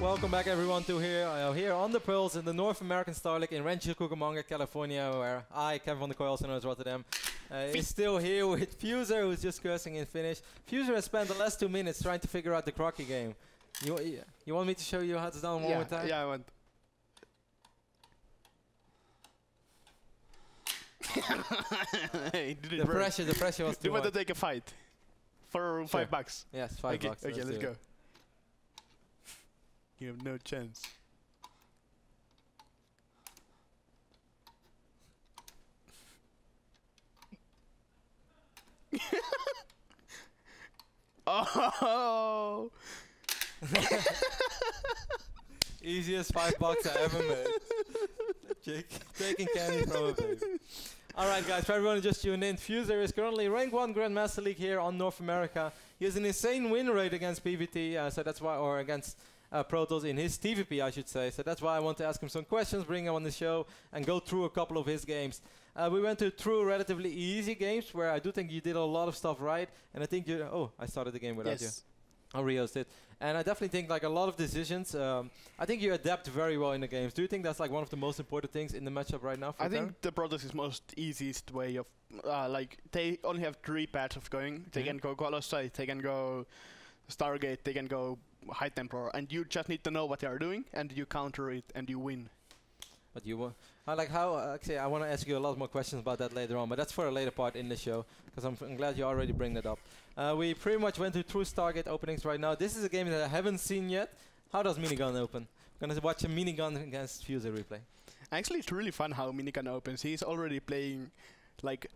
Welcome back everyone to here on the Pearls in the North American Star League in Rancho Cucamonga, California, where I, Kevin van der Kooi, also known as RotterdaM, is still here with Fuzer, who's just cursing in Finnish. Fuzer has spent the last 2 minutes trying to figure out the crocky game. You want me to show you how it's done one more time? Yeah, I want. Hey, the pressure was too You want to much. take a fight? For Sure. $5? Yes, $5. Okay, let's go. You have no chance. Oh! Easiest $5 I ever made. Taking candy from a baby. Alright guys, for everyone who just tuned in, Fuzer is currently rank 1 Grandmaster League here on North America. He has an insane win rate against PvT, so that's why, or against Protoss in his TVP, I should say. So that's why I want to ask him some questions, bring him on the show, and go through a couple of his games. We went through relatively easy games where I do think you did a lot of stuff right, and I think you. Oh, I started the game without you. Oh, Rios did. And I definitely think like a lot of decisions, I think you adapt very well in the games. Do you think that's like one of the most important things in the matchup right now? For I think the Protoss is most easiest way of, like, they only have 3 paths of going. They can go Colossi, they can go Stargate, they can go High Templar, and you just need to know what they are doing, and you counter it, and you win. But you want, like how, actually I want to ask you a lot more questions about that later on, but that's for a later part in the show, because I'm glad you already bring that up. We pretty much went through Stargate openings right now. This is a game that I haven't seen yet. How does Minigun open? I'm going to watch a Minigun against Fuzer replay. Actually, it's really fun how Minigun opens. He's already playing, like,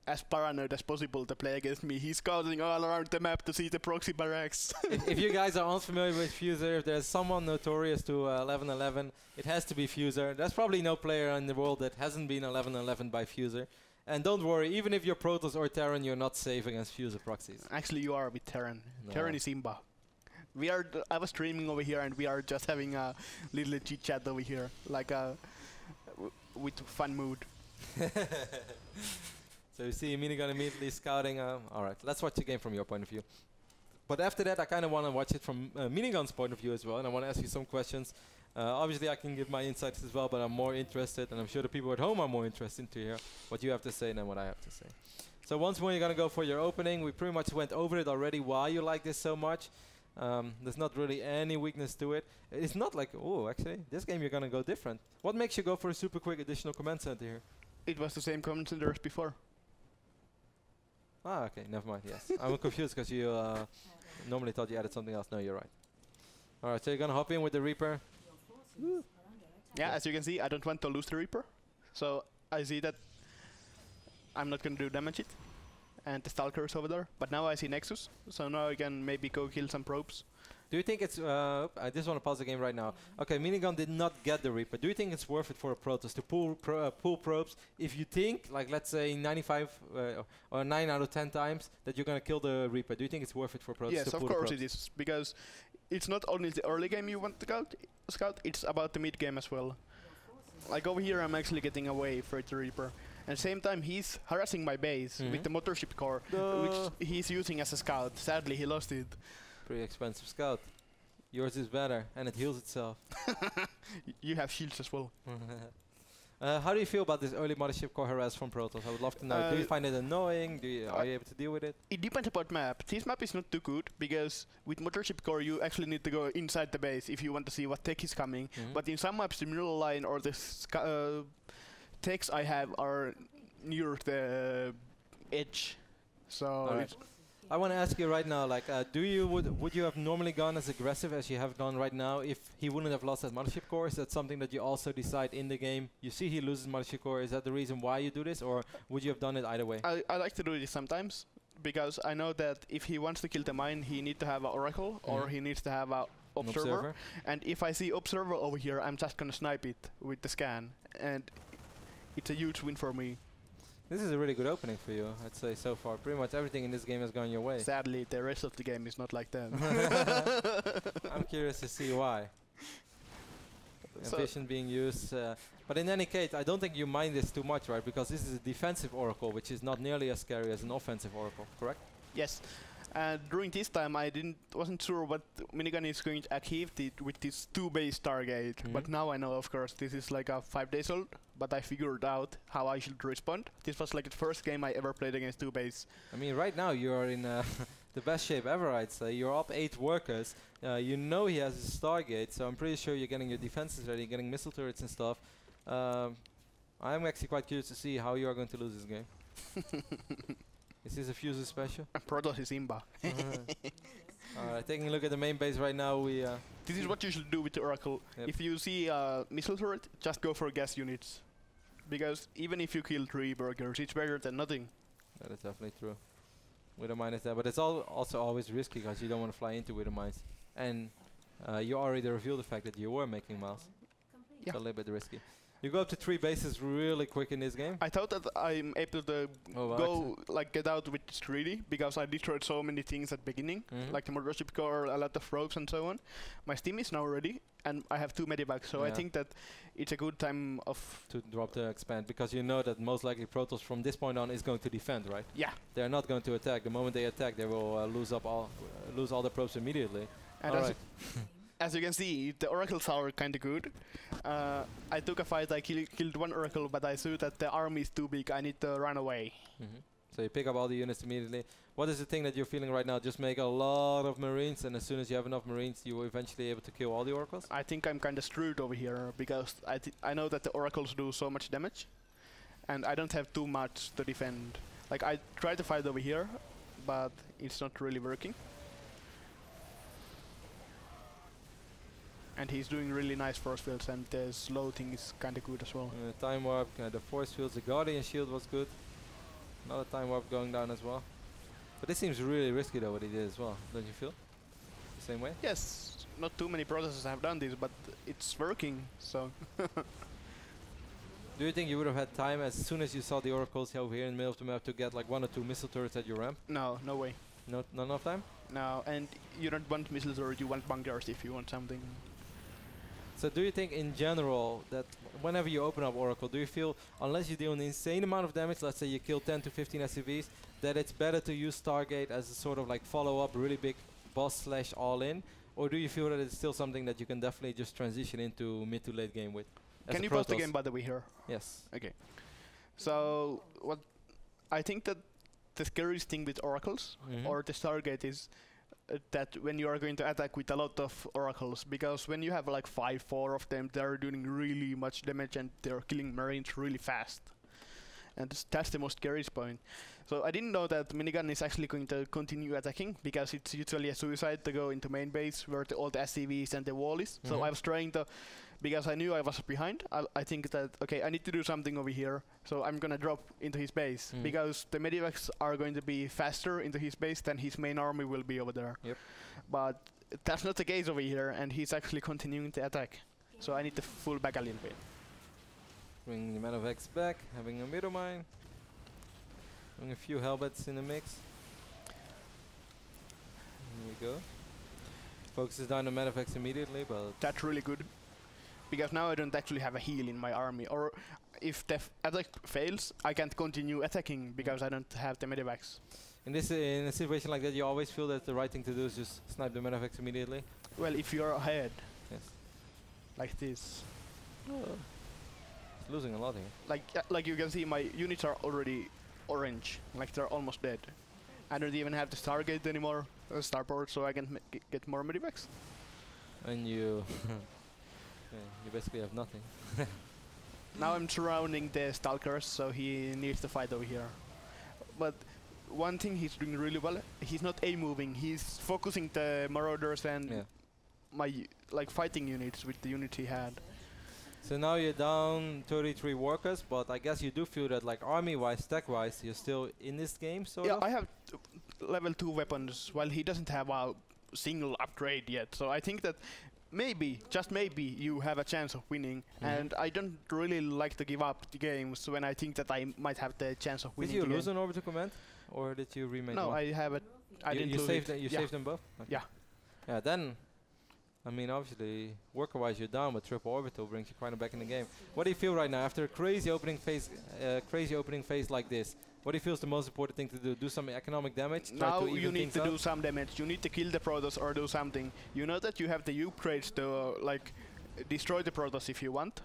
as paranoid as possible to play against me. He's scouting all around the map to see the proxy barracks. If you guys are unfamiliar with Fuzer, if there's someone notorious to 11-11, it has to be Fuzer. There's probably no player in the world that hasn't been 11-11 by Fuzer. And don't worry, even if you're Protoss or Terran, you're not safe against Fuzer proxies. Actually, you are with Terran. No. Terran is Imba. I was streaming over here, and we are just having a little chit chat over here, like with fun mood. So you see Minigun immediately scouting. Alright, let's watch the game from your point of view. But after that, I kind of want to watch it from Minigun's point of view as well, and I want to ask you some questions. Obviously, I can give my insights as well, but I'm more interested, and I'm sure the people at home are more interested to hear what you have to say than what I have to say. So once more, you're going to go for your opening. We pretty much went over it already, why you like this so much. There's not really any weakness to it. It's not like, oh, actually, this game you're going to go different. What makes you go for a super quick additional command center here? It was the same command center as before. Ah, okay, never mind, yes. I'm confused because you normally thought you added something else. No, you're right. Alright, so you're going to hop in with the Reaper. Yeah, as you can see, I don't want to lose the Reaper. So I see that I'm not going to do damage it. And the Stalker is over there. But now I see Nexus, so now I can maybe go kill some probes. Do you think it's... I just want to pause the game right now. Okay, Minigun did not get the Reaper. Do you think it's worth it for a Protoss to pull probes if you think, like let's say 95 or 9 out of 10 times that you're going to kill the Reaper? Do you think it's worth it for Protoss yes, to pull of course it is. Because it's not only the early game you want to scout, it's about the mid game as well. Like over here I'm actually getting away for the Reaper. At the same time he's harassing my base with the Mothership Core, which he's using as a scout. Sadly he lost it. Pretty expensive scout. Yours is better, and it heals itself. You have shields as well. How do you feel about this early Mothership Core harass from Protoss? I would love to know. Do you find it annoying? Are you able to deal with it? It depends about map. This map is not too good, because with Mothership Core you actually need to go inside the base if you want to see what tech is coming. But in some maps the middle line or the techs I have are near the edge. So I want to ask you right now, like, would you have normally gone as aggressive as you have gone right now if he wouldn't have lost that Mothership Core? Is that something that you also decide in the game? You see he loses Mothership Core, is that the reason why you do this, or would you have done it either way? I like to do this sometimes, because I know that if he wants to kill the mine, he needs to have an Oracle, or he needs to have an observer. And if I see Observer over here, I'm just gonna snipe it with the scan, and it's a huge win for me. This is a really good opening for you, I'd say, so far. Pretty much everything in this game has gone your way. Sadly, the rest of the game is not like that. I'm curious to see why. Ambition being used. But in any case, I don't think you mind this too much, right? Because this is a defensive Oracle, which is not nearly as scary as an offensive Oracle, correct? Yes. And during this time, I wasn't sure what minigun is going to achieve with this 2-base target. But now I know, of course, this is like a 5 days old. But I figured out how I should respond. This was like the first game I ever played against 2-base. I mean, right now you are in the best shape ever, I'd say. You're up 8 workers. You know he has his Stargate, so I'm pretty sure you're getting your defenses ready, getting missile turrets and stuff. I'm actually quite curious to see how you are going to lose this game. Is this a Fuzer special? Protoss is Imba. Alright, taking a look at the main base right now, we... this is what you should do with the Oracle. Yep. If you see a missile turret, just go for gas units. Because even if you kill 3 burgers, it's better than nothing. That is definitely true. With a mine is there, but it's also always risky because you don't want to fly into with the mines. And you already revealed the fact that you were making miles. Yeah. So a little bit risky. You go up to 3 bases really quick in this game. I thought that I'm able to get out with this 3D because I destroyed so many things at beginning, like the mothership core, a lot of ropes and so on. My steam is now ready, and I have 2 medivacks, so I think that it's a good time to drop the expand, because you know that most likely Protoss from this point on is going to defend, right? Yeah. They're not going to attack. The moment they attack, they will lose all the probes immediately. And as you can see, the oracles are kind of good. I took a fight, I killed 1 oracle, but I saw that the army is too big, I need to run away. So you pick up all the units immediately. What is the thing that you're feeling right now? Just make a lot of marines, and as soon as you have enough marines, you will eventually be able to kill all the oracles? I think I'm kind of screwed over here, because I know that the oracles do so much damage, and I don't have too much to defend. Like, I tried to fight over here, but it's not really working. And he's doing really nice force fields, and the slow thing is kind of good as well. Time warp, the force fields, the guardian shield was good. Another time warp going down as well. But this seems really risky though, what he did as well. Don't you feel the same way? Yes, not too many processes have done this, but it's working, so. Do you think you would have had time as soon as you saw the oracles over here in the middle of the map to get like 1 or 2 missile turrets at your ramp? No, no way. Not enough time? No, and you don't want missiles or you want bunkers if you want something. So do you think in general that whenever you open up Oracle, do you feel, unless you deal an insane amount of damage, let's say you kill 10 to 15 SCVs, that it's better to use Stargate as a sort of like follow-up, really big boss / all-in? Or do you feel that it's still something that you can definitely just transition into mid to late game with? Can you pause the game by the way here? Yes. Okay. So what I think that the scariest thing with Oracles or the Stargate is that when you are going to attack with a lot of oracles, because when you have like 4 of them, they're doing really much damage and they're killing marines really fast. And that's the most scariest point. So I didn't know that minigun is actually going to continue attacking, because it's usually a suicide to go into main base where all the SCVs and the wall is. So I was trying to, because I knew I was behind, I think that, okay, I need to do something over here, so I'm gonna drop into his base, because the medivacs are going to be faster into his base than his main army will be over there. Yep. But that's not the case over here, and he's actually continuing to attack. So I need to full back a little bit. Bring the Medivacs back, having a middle mine. Having a few Hellbats in the mix. Here we go. Focuses down the Medivacs immediately, but... That's really good. Because now I don't actually have a heal in my army. Or if the attack fails, I can't continue attacking because I don't have the Medivacs. In a situation like that, you always feel that the right thing to do is just snipe the Medivacs immediately? Well, if you're ahead. Yes. Like this. It's losing a lot here. Like you can see, my units are already orange. Like they're almost dead. I don't even have the Stargate anymore, Starport, so I can get more Medivacs. And you... you basically have nothing. Now I'm surrounding the Stalkers, so he needs to fight over here. But one thing he's doing really well, he's not A-moving, he's focusing the Marauders and my fighting units with the units he had. So now you're down 33 workers, but I guess you do feel that like army-wise, tech-wise, you're still in this game, sort of? Yeah, I have level 2 weapons, while he doesn't have a single upgrade yet. So I think that maybe, just maybe, you have a chance of winning. And I don't really like to give up the games when I think that I might have the chance of winning. Did you lose an orbital command? Or did you remake No, one? I have it. I didn't lose it. You saved them both? Okay. Yeah. Yeah, then... I mean, obviously, worker-wise you're down, but triple orbital brings you quite back in the game. What do you feel right now after a crazy opening phase like this? What do you feel is the most important thing to do? Do some economic damage? Now you need to do some damage. You need to kill the Protoss or do something. You know that you have the upgrades to like destroy the Protoss if you want,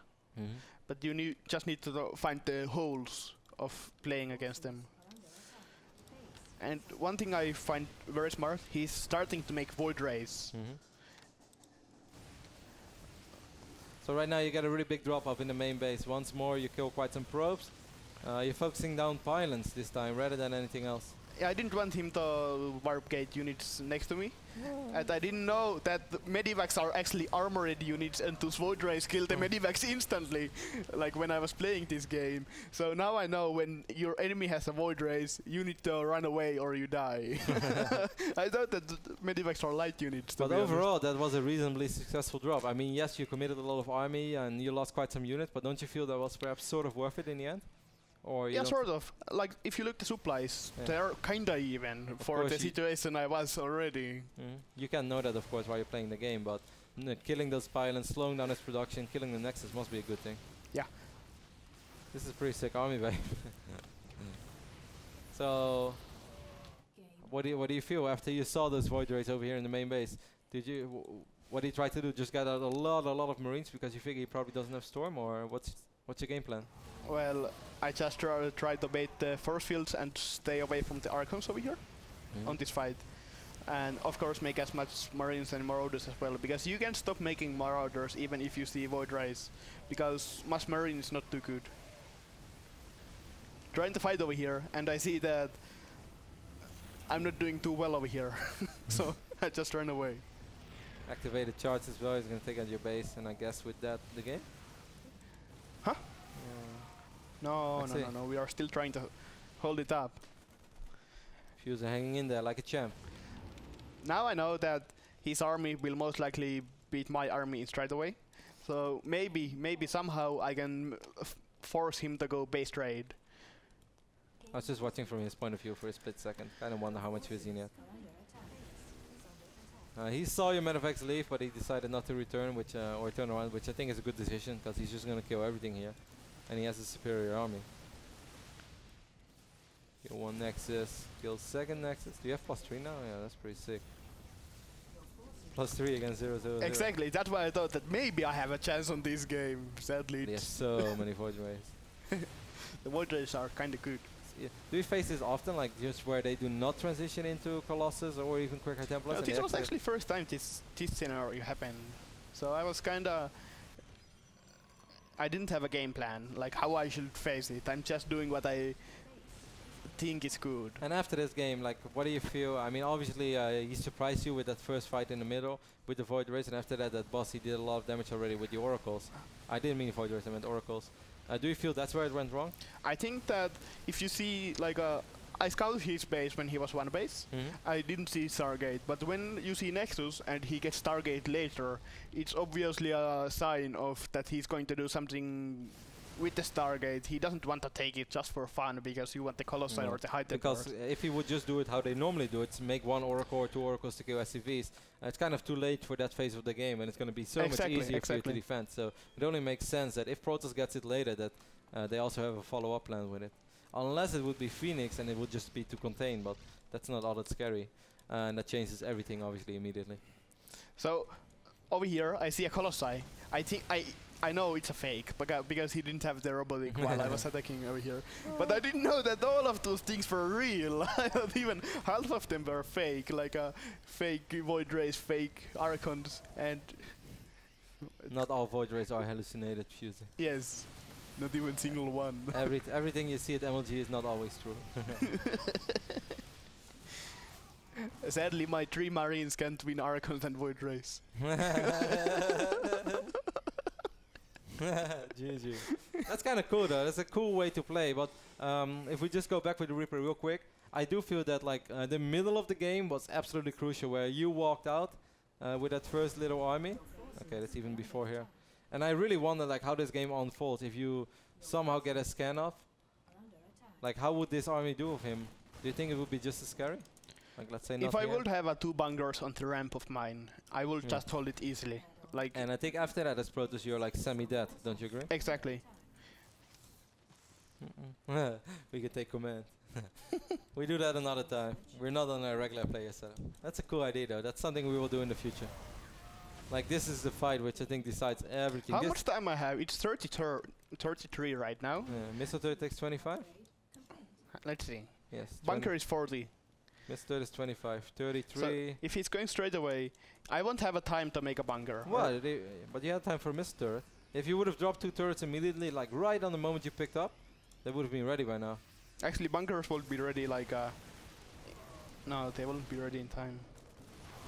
but you just need to find the holes of playing against them. And one thing I find very smart, he's starting to make Void Rays. So right now you get a really big drop off in the main base. Once more you kill quite some probes. You're focusing down pylons this time rather than anything else. Yeah, I didn't want him to warp gate units next to me. And I didn't know that the medivacs are actually armored units and those Void Rays kill the medivacs instantly, like when I was playing this game. So now I know when your enemy has a Void Rays, you need to run away or you die. I thought that medivacs are light units. But overall, that was a reasonably successful drop. I mean, yes, you committed a lot of army and you lost quite some units, but don't you feel that was perhaps sort of worth it in the end? Or yeah, sort of. Like, if you look at the supplies, they're kinda even for the situation I was already. You can know that, of course, while you're playing the game, but killing those pylons, slowing down its production, killing the Nexus must be a good thing. Yeah. This is pretty sick army, babe. So, what do you feel after you saw those Void Rays over here in the main base? Did you, what did you try to do? Just get out a lot of Marines because you figure he probably doesn't have Storm, or what's your game plan? Well, I just tried to bait the force fields and stay away from the Archons over here on this fight. And of course make as much Marines and Marauders as well, because you can stop making Marauders even if you see Void Rays, because much Marine is not too good. Trying to fight over here, and I see that I'm not doing too well over here, so I just ran away. Activated charge as well, he's going to take out your base, and I guess with that, the game? Huh? No, we are still trying to hold it up. Fuzer hanging in there like a champ. Now I know that his army will most likely beat my army in straight away. So maybe somehow I can force him to go base trade. I was just watching from his point of view for a split second. Kind of wonder how much he's in yet. He saw your Medivacs leave, but he decided not to return, or turn around, which I think is a good decision, because he's just going to kill everything here. And he has a superior army. Kill one Nexus, kill second Nexus. Do you have +3 now? Yeah, that's pretty sick. +3 against 0-0-0. Exactly, that's why I thought that maybe I have a chance on this game. Sadly, there's so many Void Rays. The Void Rays are kinda good. Yeah. Do you face this often, like just where they do not transition into Colossus or even quicker Templars? No, this was actually first time this scenario happened. So I was kinda... I didn't have a game plan, like how I should face it. I'm just doing what I think is good. And after this game, like, what do you feel? I mean, obviously, he surprised you with that first fight in the middle with the Void Rays, and after that boss, he did a lot of damage already with the Oracles. I didn't mean Void Rays, I meant Oracles. Do you feel that's where it went wrong? I think that if you see, like, I scouted his base when he was one base. I didn't see Stargate, but when you see Nexus and he gets Stargate later, it's obviously a sign of that he's going to do something with the Stargate. He doesn't want to take it just for fun because you want the Colossi or the High Templars. Because if he would just do it how they normally do it, make one Oracle or two Oracles to kill SCVs, it's kind of too late for that phase of the game, and it's going to be so much easier for you to defend. So it only makes sense that if Protoss gets it later, that they also have a follow-up plan with it. Unless it would be Phoenix and it would just be to contain, but that's not all that scary. And that changes everything, obviously, immediately. So, over here, I see a Colossi. I think I know it's a fake, because he didn't have the robotic while I was attacking over here. But I didn't know that all of those things were real. I thought even half of them were fake, like a fake Void Rays, fake Archons, and... Not all Void Rays are hallucinated, Fuzer. Yes. Not even single one. Everything you see at MLG is not always true. Sadly, my 3 Marines can't win Archons and Void Rays. GG. That's kind of cool, though. That's a cool way to play. But if we just go back with the Reaper real quick, I do feel that like the middle of the game was absolutely crucial, where you walked out with that first little army. Okay, that's even before here. And I really wonder like how this game unfolds if you somehow get a scan off. Like how would this army do with him? Do you think it would be just as scary? Like let's say if I would have 2 bunkers on the ramp of mine, I will just hold it easily. Like and I think after that as Protoss you're like semi-dead, don't you agree? Exactly. We can take command. We do that another time. We're not on a regular player setup. That's a cool idea though. That's something we will do in the future. Like this is the fight which I think decides everything. How much time I have? It's 33 right now. Missile turret takes 25? Let's see. Yes. Bunker is 40. Missile turret is 25. 33. So if he's going straight away, I won't have a time to make a bunker. Well, but you had time for a missile turret. If you would have dropped 2 turrets immediately, like right on the moment you picked up, they would have been ready by now. Actually, bunkers will be ready like... no, they won't be ready in time.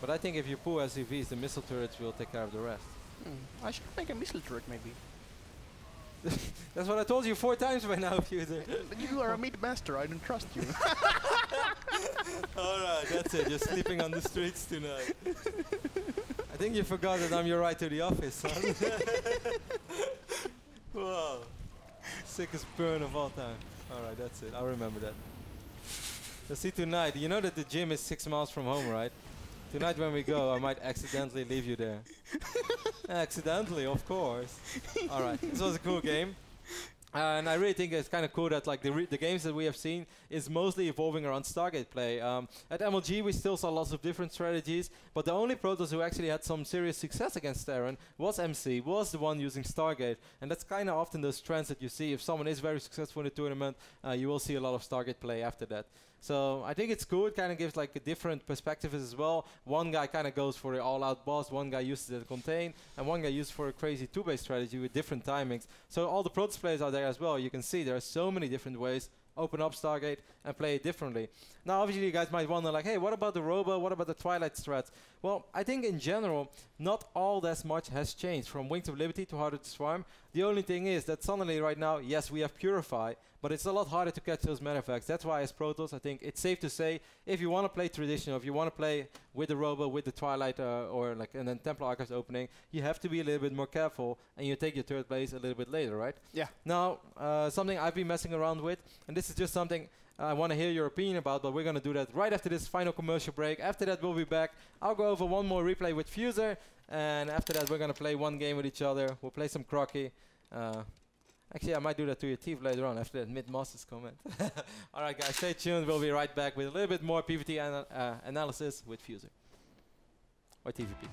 But I think if you pull SCVs, the missile turrets will take care of the rest. I should make a missile turret maybe. That's what I told you 4 times by now, Fuzer. You are a meat master, I don't trust you. Alright, that's it. You're sleeping on the streets tonight. I think you forgot that I'm your ride to the office, son. Whoa. Sickest burn of all time. Alright, that's it. I'll remember that. Let's see tonight. You know that the gym is 6 miles from home, right? Tonight when we go, I might accidentally leave you there. Accidentally, of course. Alright, this was a cool game. And I really think it's kind of cool that like the games that we have seen is mostly evolving around Stargate play. At MLG we still saw lots of different strategies, but the only Protoss who actually had some serious success against Terran was MC, was the one using Stargate. And that's kind of often those trends that you see. If someone is very successful in the tournament, you will see a lot of Stargate play after that. So I think it's cool. It kind of gives like a different perspective as well. One guy kind of goes for the all-out boss, one guy uses it to contain, and one guy uses for a crazy 2-base strategy with different timings. So all the Protoss players out there as well, you can see there are so many different ways. Open up Stargate and play it differently. Now obviously you guys might wonder like, hey, what about the Robo, what about the Twilight strats? Well, I think in general, not all that much has changed from Wings of Liberty to Harder to Swarm. The only thing is that suddenly right now, yes, we have Purify, but it's a lot harder to catch those meta effects. That's why as Protoss, I think it's safe to say, if you want to play traditional, if you want to play with the Robo, with the Twilight, or like, and then Templar Archives opening, you have to be a little bit more careful, and you take your third place a little bit later, right? Yeah. Now, something I've been messing around with, and this is just something I want to hear your opinion about, but we're going to do that right after this final commercial break. After that, we'll be back. I'll go over one more replay with Fuzer, and after that, we're going to play one game with each other. We'll play some Crocky. Actually, I might do that to your teeth later on after that mid-masters comment. All right, guys, stay tuned. We'll be right back with a little bit more PvT analysis with Fuzer. Or TVP.